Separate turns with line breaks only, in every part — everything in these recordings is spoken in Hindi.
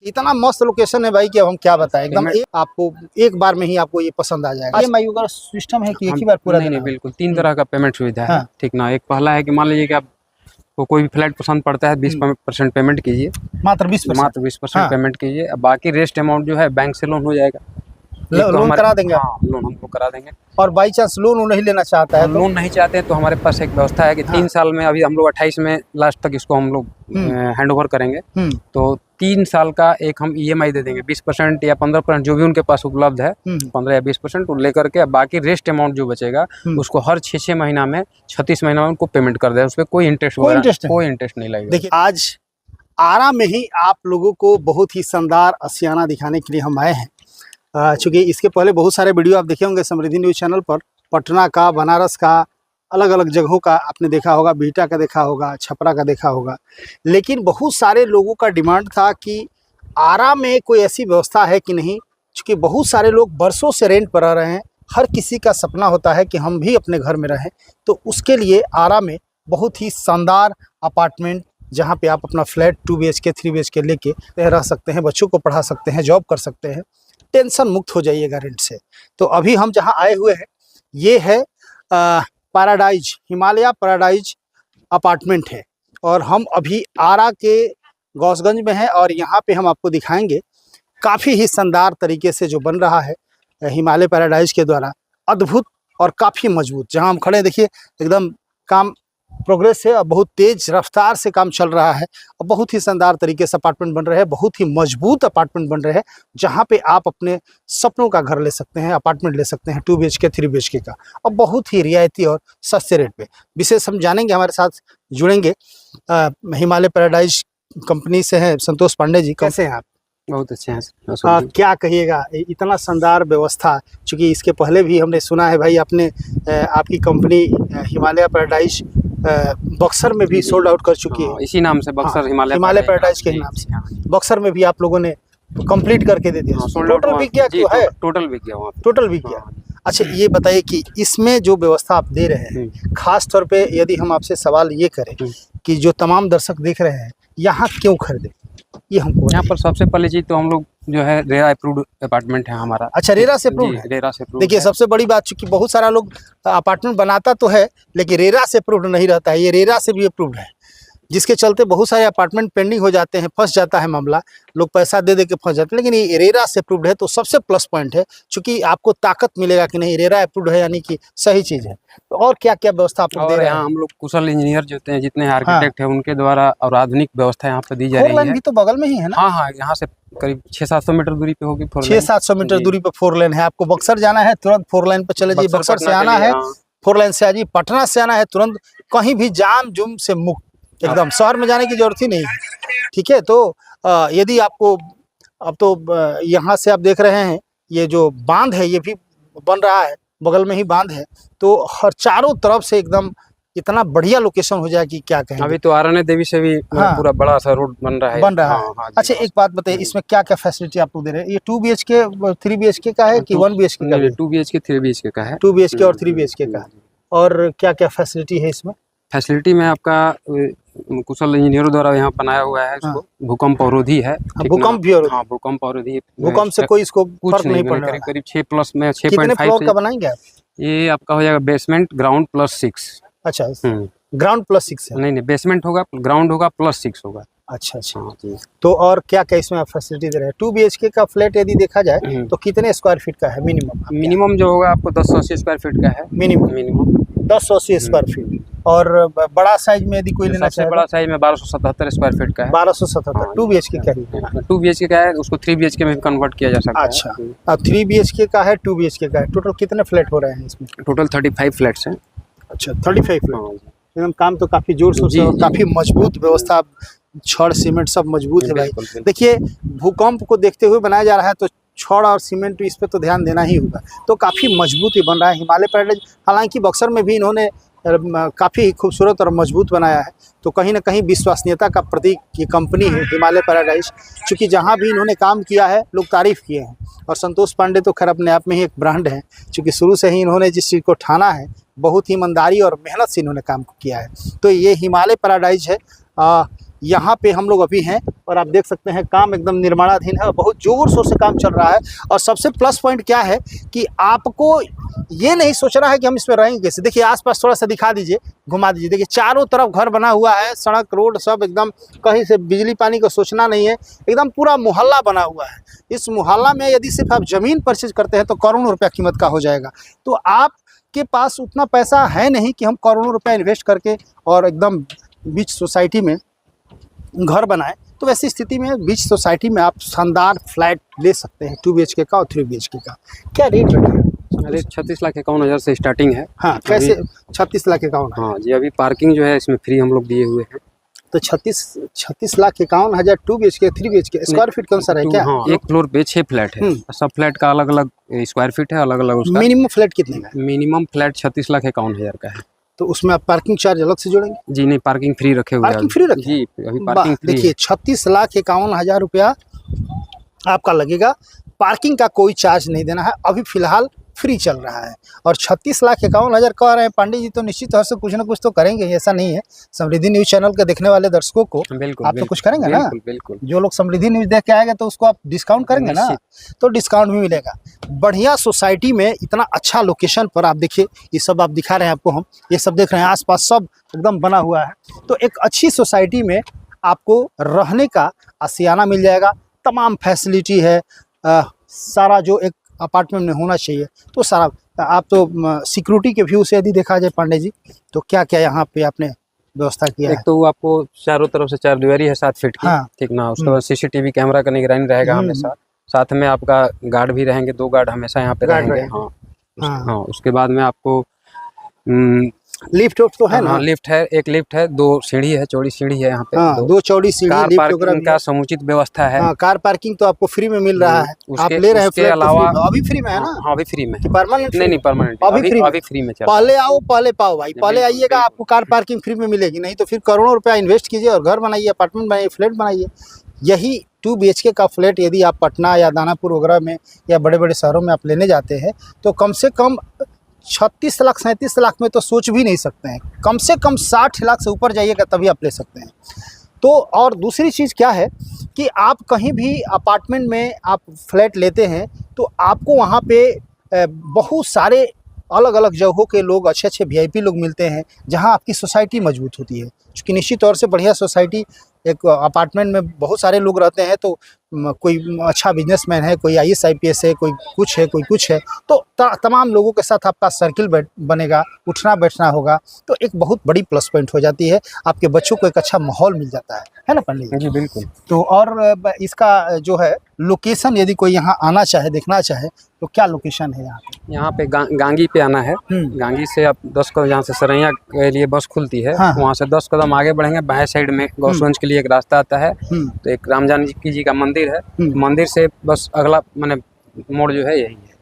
इतना मस्त लोकेशन है भाई कि अब हम क्या बताएं। एकदम आपको एक बार में ही आपको ये पसंद आ जाएगा। EMI का सिस्टम है कि एक ही बार पूरा
नहीं बिल्कुल 3 तरह का पेमेंट सुविधा है। ठीक ना, एक पहला है कि मान लीजिए कि आपको कोई भी फ्लैट पसंद पड़ता है 20% पेमेंट कीजिए,
मात्र 20%
पेमेंट कीजिए। अब बाकी रेस्ट अमाउंट जो है बैंक से लोन हो जाएगा,
लोन करा देंगे।
हाँ, लोन हमको करा देंगे।
और बाई चांस लोन नहीं लेना चाहता है,
लोन नहीं चाहते हैं तो हमारे पास एक व्यवस्था है कि 3 साल में, अभी हम लोग 28 में लास्ट तक इसको हम लोग हैंड ओवर करेंगे, तो 3 साल का एक हम EMI दे देंगे 20% या 15%, जो भी उनके पास उपलब्ध है 15 या 20% लेकर के। बाकी रेस्ट अमाउंट जो बचेगा उसको हर 6 महीना में 36 महीना में उनको पेमेंट कर दे। उस पर कोई इंटरेस्ट नहीं लगेगा।
देखिए, आज आरा में ही आप लोगों को बहुत ही शानदार आशियाना दिखाने के लिए हम आए हैं। चूँकि इसके पहले बहुत सारे वीडियो आप देखे होंगे समृद्धि न्यूज़ चैनल पर, पटना का, बनारस का, अलग अलग जगहों का आपने देखा होगा, बिहटा का देखा होगा, छपरा का देखा होगा। लेकिन बहुत सारे लोगों का डिमांड था कि आरा में कोई ऐसी व्यवस्था है कि नहीं, चूँकि बहुत सारे लोग बरसों से रेंट पर रह रहे हैं। हर किसी का सपना होता है कि हम भी अपने घर में रहें, तो उसके लिए आरा में बहुत ही शानदार अपार्टमेंट, जहाँ पे आप अपना फ्लैट 2 BHK 3 BHK लेके रह सकते हैं, बच्चों को पढ़ा सकते हैं, जॉब कर सकते हैं, टेंशन मुक्त हो जाइएगा रेंट से। तो अभी हम जहाँ आए हुए हैं ये है पैराडाइज, हिमालय पैराडाइज अपार्टमेंट है, और हम अभी आरा के गौसगंज में हैं। और यहाँ पे हम आपको दिखाएंगे काफ़ी ही शानदार तरीके से जो बन रहा है हिमालय पैराडाइज के द्वारा, अद्भुत और काफ़ी मजबूत। जहाँ हम खड़े हैं देखिए, एकदम काम प्रोग्रेस है और बहुत तेज रफ्तार से काम चल रहा है, और बहुत ही शानदार तरीके से अपार्टमेंट बन रहे हैं, बहुत ही मजबूत अपार्टमेंट बन रहे हैं, जहां पे आप अपने सपनों का घर ले सकते हैं, अपार्टमेंट ले सकते हैं 2 BHK 3 BHK का, और बहुत ही रियायती और सस्ते रेट पे। विशेष हम जानेंगे, हमारे साथ जुड़ेंगे हिमालय पैराडाइज कंपनी से हैं संतोष पांडे जी। कैसे हैं आप?
बहुत अच्छे हैं।
क्या कहिएगा, इतना शानदार व्यवस्था, चूँकि इसके पहले भी हमने सुना है भाई, आपने आपकी कंपनी हिमालय पैराडाइज बक्सर में भी सोल्ड आउट कर चुकी है,
इसी नाम से बक्सर,
हिमालय पैराडाइज के नाम से। बक्सर में भी आप लोगों ने कंप्लीट करके दे दिया, टोटल बिक गया क्यों है?
टोटल बिक गया वहाँ,
टोटल बिक गया। अच्छा, ये बताइए कि इसमें जो व्यवस्था आप दे रहे हैं, खास तौर पे यदि हम आपसे सवाल ये करें कि जो तमाम दर्शक देख रहे हैं, यहाँ क्यों खरीदे, ये हमको
यहाँ पर सबसे पहले चीज तो हम लोग जो है रेरा अप्रूव्ड अपार्टमेंट है हमारा।
अच्छा, रेरा से अप्रूव्ड है?
रेरा से अप्रूव्ड।
देखिए, सबसे बड़ी बात, चूंकि बहुत सारा लोग अपार्टमेंट बनाता तो है लेकिन रेरा से अप्रूव्ड नहीं रहता है, ये रेरा से भी अप्रूव्ड है, जिसके चलते बहुत सारे अपार्टमेंट पेंडिंग हो जाते हैं, फंस जाता है मामला, लोग पैसा दे के फंस जाते हैं। लेकिन ये रेरा से अप्रूव्ड है, तो सबसे प्लस पॉइंट है, चूंकि आपको ताकत मिलेगा कि नहीं रेरा अप्रूव्ड है, यानी कि सही चीज़ है। तो और क्या क्या व्यवस्था आप लोग दे रहे हैं?
हम लोग कुशल इंजीनियर जो होते हैं, जितने आर्किटेक्ट हैं, उनके द्वारा और आधुनिक व्यवस्था यहाँ पे दी जा रही है।
भी तो बगल में ही है ना?
हाँ, यहाँ से करीब 600-700 मीटर दूरी पे होगी।
600-700 मीटर दूरी पे 4 लेन है। आपको बक्सर जाना है, तुरंत 4 लाइन पे चले जाइए। बक्सर से आना है 4 लाइन से आ जाइए। पटना से आना है, तुरंत कहीं भी जाम जुम से मुक्त, एकदम शहर में जाने की जरूरत ही नहीं है। ठीक है, तो यदि आपको, अब तो यहाँ से आप देख रहे हैं ये जो बांध है ये भी बन रहा है, बगल में ही बांध है, तो हर चारों तरफ से एकदम इतना बढ़िया लोकेशन हो जाए कि क्या कहें।
अभी तो आराने देवी से भी पूरा बड़ा सा रोड बन रहा है।
अच्छा, एक बात बताइए, इसमें क्या क्या फैसिलिटी आप लोग दे रहे हैं? ये 2 BHK 3 BHK का है कि 1 BHK का?
2 BHK 3 BHK का है।
2 BHK और 3 BHK का है। और क्या क्या फैसिलिटी है इसमें?
फैसिलिटी में आपका कुशल इंजीनियरों द्वारा यहाँ बनाया हुआ है, इसको भूकंप अवरोधी है।
भूकंप भी?
हाँ, भूकंप अवरोधी।
भूकंप से कोई इसको फर्क नहीं पड़ रहा है।
करीब 6+ में 6.5।
कितने फ्लोर का बनाएंगे आप?
ये आपका हो जाएगा बेसमेंट, ग्राउंड +6।
अच्छा, ग्राउंड +6 है?
नहीं, बेसमेंट होगा, ग्राउंड होगा, +6 होगा।
अच्छा। तो और क्या क्या इसमें आप फैसिलिटी दे रहे हैं? 2 BHK का फ्लैट यदि देखा जाए तो कितने स्क्वायर फीट का है मिनिमम?
मिनिमम जो होगा आपको 1080 स्क्वायर फीट का है।
Minimum 1080 square feet. और बड़ा साइज में यदि कोई लेना चाहे?
बड़ा साइज में 1277 स्क्वायर फीट का है।
1277। 2 BHK का ही?
2 BHK का है, उसको 3 BHK में भी कन्वर्ट किया जा सकता है।
अच्छा, अब 3 BHK का है, 2 BHK का है, टोटल कितने फ्लैट हो रहे हैं इसमें?
टोटल 35 फ्लैट्स हैं।
अच्छा, 35 फ्लैट। एकदम काम तो काफी जोर शोर से, काफी मजबूत व्यवस्था, छड़ सीमेंट सब मजबूत है भाई। देखिए, भूकंप को देखते हुए बनाया जा रहा है, तो छड़ और सीमेंट इस पे तो ध्यान देना ही होगा। तो काफी मजबूत ही बन रहा है हिमालय पैराडाइज। हालांकि बक्सर में भी इन्होंने काफ़ी खूबसूरत और मजबूत बनाया है, तो कहीं ना कहीं विश्वसनीयता का प्रतीक ये कंपनी है हिमालय पैराडाइज। चूँकि जहाँ भी इन्होंने काम किया है लोग तारीफ़ किए हैं, और संतोष पांडे तो खैर अपने आप में ही एक ब्रांड है, चूँकि शुरू से ही इन्होंने जिस चीज़ को ठाना है बहुत ही ईमानदारी और मेहनत से इन्होंने काम किया है। तो ये हिमालय पैराडाइज है। यहाँ पे हम लोग अभी हैं और आप देख सकते हैं काम एकदम निर्माणाधीन है और बहुत जोर शोर से काम चल रहा है। और सबसे प्लस पॉइंट क्या है कि आपको ये नहीं सोचना है कि हम इसमें रहेंगे कैसे। देखिए आसपास थोड़ा सा दिखा दीजिए, घुमा दीजिए। देखिए चारों तरफ घर बना हुआ है, सड़क रोड सब एकदम, कहीं से बिजली पानी का सोचना नहीं है, एकदम पूरा मोहल्ला बना हुआ है। इस मोहल्ला में यदि सिर्फ आप ज़मीन परचेज करते हैं तो करोड़ों रुपया कीमत का हो जाएगा। तो आपके पास उतना पैसा है नहीं कि हम करोड़ों रुपया इन्वेस्ट करके और एकदम बीच सोसाइटी में घर बनाएं। तो वैसी स्थिति में बीच सोसाइटी में आप शानदार फ्लैट ले सकते हैं 2 BHK का और 3 BHK का। क्या रेट रखें?
रेट 36,51,000 से स्टार्टिंग है।
हाँ, कैसे 36,51,000?
हाँ जी, अभी पार्किंग जो है इसमें फ्री हम लोग दिए हुए हैं।
तो 36,51,000 2 BHK 3 BHK स्क्वायर फीट कौन सा है क्या?
हाँ, एक फ्लोर पे 6 फ्लैट है। सब फ्लैट का अलग अलग स्क्वायर फीट है, अलग अलग उसका।
मिनिमम फ्लैट कितने का है?
मिनिमम फ्लैट 36,51,000 का है।
तो उसमें आप पार्किंग चार्ज अलग से जोड़ेंगे?
जी नहीं, पार्किंग फ्री रखे हुए हैं।
पार्किंग फ्री रखे?
जी, अभी पार्किंग फ्री है।
देखिए 36,51,000 रुपया आपका लगेगा, पार्किंग का कोई चार्ज नहीं देना है, अभी फिलहाल फ्री चल रहा है। और 36,51,000 कह रहे हैं पांडे जी, तो निश्चित तौर से कुछ ना कुछ तो करेंगे, ऐसा नहीं है। समृद्धि न्यूज चैनल के देखने वाले दर्शकों को
बिल्कुल
आप तो कुछ करेंगे ना?
बिल्कुल।
जो लोग समृद्धि न्यूज देख के आएंगे तो उसको आप डिस्काउंट करेंगे ना? तो डिस्काउंट भी मिलेगा। बढ़िया सोसाइटी में इतना अच्छा लोकेशन पर आप देखिए, ये सब आप दिखा रहे हैं आपको, हम ये सब देख रहे हैं, आसपास सब एकदम बना हुआ है। तो एक अच्छी सोसाइटी में आपको रहने का आशियाना मिल जाएगा, तमाम फैसिलिटी है, सारा जो एक अपार्टमेंट में होना चाहिए तो सारा। आप तो सिक्योरिटी के व्यू से यदि देखा जाए पांडे जी, तो क्या क्या यहाँ पे आपने व्यवस्था किया है?
एक तो वो आपको चारों तरफ से 4 दीवारी है 7 फीट की।
हाँ।
ठीक ना, उसके बाद CCTV कैमरा का निगरानी रहेगा हमेशा। साथ में आपका गार्ड भी रहेंगे, 2 गार्ड हमेशा यहाँ पे रहेंगे। हाँ, उसके बाद में आपको
लिफ्ट तो है ना?
लिफ्ट है, एक लिफ्ट है, 2 सीढ़ी है, चौड़ी सीढ़ी है यहाँ पे।
हाँ, 2 चौड़ी सीढ़ी,
कार
लिफ्ट
पार्किंग का समुचित व्यवस्था है।
हाँ, कार पार्किंग तो आपको फ्री में मिल रहा है। आप ले रहे हैं
उसके
फ्लैट
अलावा
तो अभी फ्री में है ना?
हाँ, अभी फ्री में।
परमानेंट?
नहीं, परमानेंट अभी फ्री में चल रहा है।
पहले आओ पहले पाओ भाई, पहले आइएगा, आपको कार पार्किंग फ्री में मिलेगी, नहीं तो फिर करोड़ों रुपया इन्वेस्ट कीजिए और घर बनाइए, अपार्टमेंट बनाइए, फ्लैट बनाइए। यही 2 BHK का फ्लैट यदि आप पटना या दानापुर वगैरह में या बड़े बड़े शहरों में आप लेने जाते हैं तो कम से कम 36 लाख 37 लाख में तो सोच भी नहीं सकते हैं। कम से कम 60 लाख से ऊपर जाइएगा तभी आप ले सकते हैं। तो और दूसरी चीज़ क्या है कि आप कहीं भी अपार्टमेंट में आप फ्लैट लेते हैं तो आपको वहाँ पे बहुत सारे अलग अलग जगहों के लोग, अच्छे अच्छे VIP लोग मिलते हैं, जहाँ आपकी सोसाइटी मजबूत होती है। क्योंकि निश्चित तौर से बढ़िया सोसाइटी, एक अपार्टमेंट में बहुत सारे लोग रहते हैं, तो कोई अच्छा बिजनेसमैन है, कोई IAS IPS है, कोई कुछ है, कोई कुछ है, तो तमाम लोगों के साथ आपका सर्किल बनेगा, उठना बैठना होगा, तो एक बहुत बड़ी प्लस पॉइंट हो जाती है। आपके बच्चों को एक अच्छा माहौल मिल जाता है ना पंडित जी?
बिल्कुल।
तो और इसका जो है लोकेशन, यदि कोई यहाँ आना चाहे, देखना चाहे, तो क्या लोकेशन है यहाँ पे?
यहाँ पे गांगी पे आना है। गांगी से आप 10 कदम, यहाँ से सरैया के लिए बस खुलती है।
हाँ।
वहाँ से 10 कदम आगे बढ़ेंगे, बाएं साइड में गौसगंज के लिए एक रास्ता आता है। तो एक राम जानकी जी का मंदिर है, मंदिर से बस अगला माने मोड़ जो है यही है।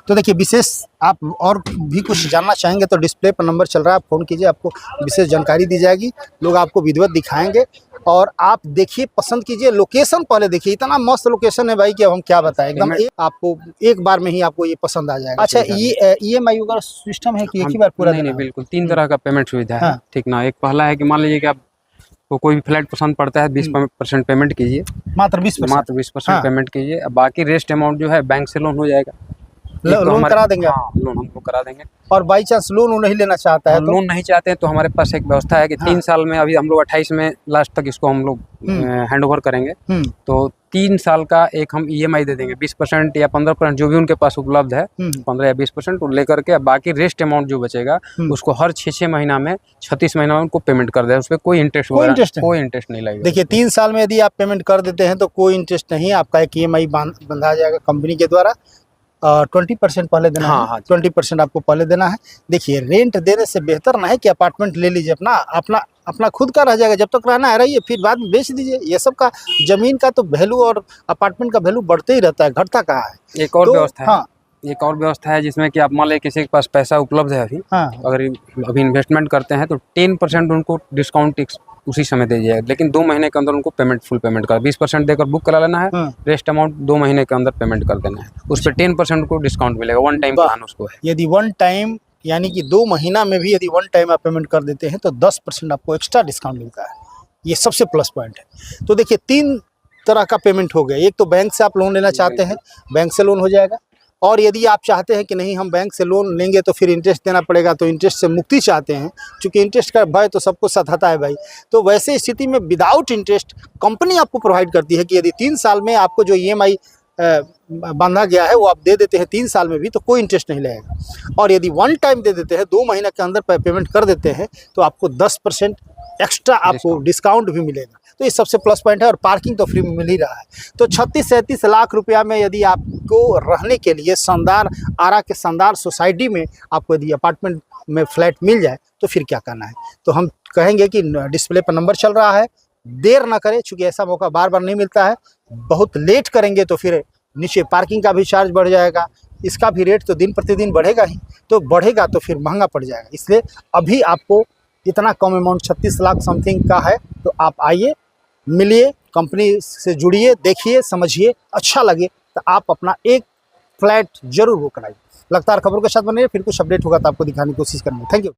तो देखिए, विशेष आप और भी कुछ जानना चाहेंगे तो डिस्प्ले पर नंबर चल रहा है, आप फ़ोन कीजिए, आपको विशेष जानकारी दी जाएगी। लोग आपको विधिवत दिखाएंगे और आप देखिए, पसंद कीजिए। लोकेशन पहले देखिए, इतना मस्त लोकेशन है भाई कि अब हम क्या बताएं। एकदम आपको एक बार में ही आपको ये पसंद आ जाएगा। अच्छा, ये EMI वगैरह सिस्टम है कि एक ही बार पूरा?
नहीं, बिल्कुल 3 तरह का पेमेंट सुविधा है। ठीक ना, एक पहला है कि मान लीजिए कि आपको कोई भी फ्लैट पसंद पड़ता है, 20% पेमेंट कीजिए, मात्र 20% पेमेंट कीजिए। बाकी रेस्ट अमाउंट जो है बैंक से लोन हो जाएगा।
लोन करा देंगे?
हाँ, लोन हमको करा देंगे।
और बाई चांस लोन नहीं लेना चाहता है तो?
लोन नहीं चाहते हैं तो हमारे पास एक व्यवस्था है कि 3 साल में, अभी हम लोग 28 में लास्ट तक इसको हम लोग हैंड ओवर करेंगे। तो 3 साल का एक हम EMI दे देंगे, 20% या 15% जो भी उनके पास उपलब्ध है, 15 या 20% वो लेकर के बाकी रेस्ट अमाउंट जो बचेगा उसको हर 6 महीना में, 36 महीना में उनको पेमेंट कर दे। उस पर कोई इंटरेस्ट नहीं लगेगा।
देखिए, 3 साल में यदि आप पेमेंट कर देते हैं तो कोई इंटरेस्ट नहीं, आपका एक EMI बंधा जाएगा कंपनी के द्वारा। 20% पहले देना है। 20% आपको पहले देना है। देखिए, रेंट देने से बेहतर ना है कि अपार्टमेंट ले लीजिए, अपना खुद का रह जाएगा, जब तक रहना है रहिए, फिर बाद में बेच दीजिए। ये सब का जमीन का तो वैल्यू और अपार्टमेंट का वैल्यू बढ़ते ही रहता है, घटता कहाँ है।
एक और व्यवस्था है जिसमें कि आप मान लें किसी के पास पैसा उपलब्ध है अभी, अगर अभी इन्वेस्टमेंट करते हैं तो 10% उनको डिस्काउंट उसी समय दे जाएगा, लेकिन 2 महीने के अंदर उनको फुल पेमेंट कर 20% देकर बुक करा लेना है। रेस्ट अमाउंट 2 महीने के अंदर पेमेंट कर देना है, उस पर 10% को डिस्काउंट मिलेगा। 1 टाइम प्लान उसको है।
यदि 1 टाइम यानी कि 2 महीना में भी यदि 1 टाइम आप पेमेंट कर देते हैं तो 10% आपको एक्स्ट्रा डिस्काउंट मिलता है। ये सबसे प्लस पॉइंट है। तो देखिए 3 तरह का पेमेंट हो गया। एक तो बैंक से आप लोन लेना चाहते हैं, बैंक से लोन हो जाएगा, और यदि आप चाहते हैं कि नहीं हम बैंक से लोन लेंगे तो फिर इंटरेस्ट देना पड़ेगा, तो इंटरेस्ट से मुक्ति चाहते हैं, क्योंकि इंटरेस्ट का भय तो सबको सताता है भाई, तो वैसे स्थिति में विदाउट इंटरेस्ट कंपनी आपको प्रोवाइड करती है कि यदि 3 साल में आपको जो EMI बांधा गया है वो आप दे देते हैं 3 साल में भी, तो कोई इंटरेस्ट नहीं लगेगा। और यदि वन टाइम दे देते हैं, 2 महीने के अंदर पेमेंट कर देते हैं, तो आपको 10% एक्स्ट्रा आपको डिस्काउंट भी मिलेगा। तो ये सबसे प्लस पॉइंट है, और पार्किंग तो फ्री में मिल ही रहा है। तो 36-37 लाख रुपया में यदि आपको रहने के लिए शानदार आरा के शानदार सोसाइटी में आपको यदि अपार्टमेंट में फ्लैट मिल जाए, तो फिर क्या करना है। तो हम कहेंगे कि डिस्प्ले पर नंबर चल रहा है, देर ना करें, चूँकि ऐसा मौका बार बार नहीं मिलता है। बहुत लेट करेंगे तो फिर नीचे पार्किंग का भी चार्ज बढ़ जाएगा, इसका भी रेट तो दिन प्रतिदिन बढ़ेगा ही, तो बढ़ेगा तो फिर महंगा पड़ जाएगा। इसलिए अभी आपको इतना कम अमाउंट 36 लाख समथिंग का है, तो आप आइए, मिलिए, कंपनी से जुड़िए, देखिए, समझिए, अच्छा लगे तो आप अपना एक फ्लैट जरूर बुक कराइए। लगातार खबरों के साथ बने रहिए, फिर कुछ अपडेट होगा तो आपको दिखाने की कोशिश करेंगे। Thank you.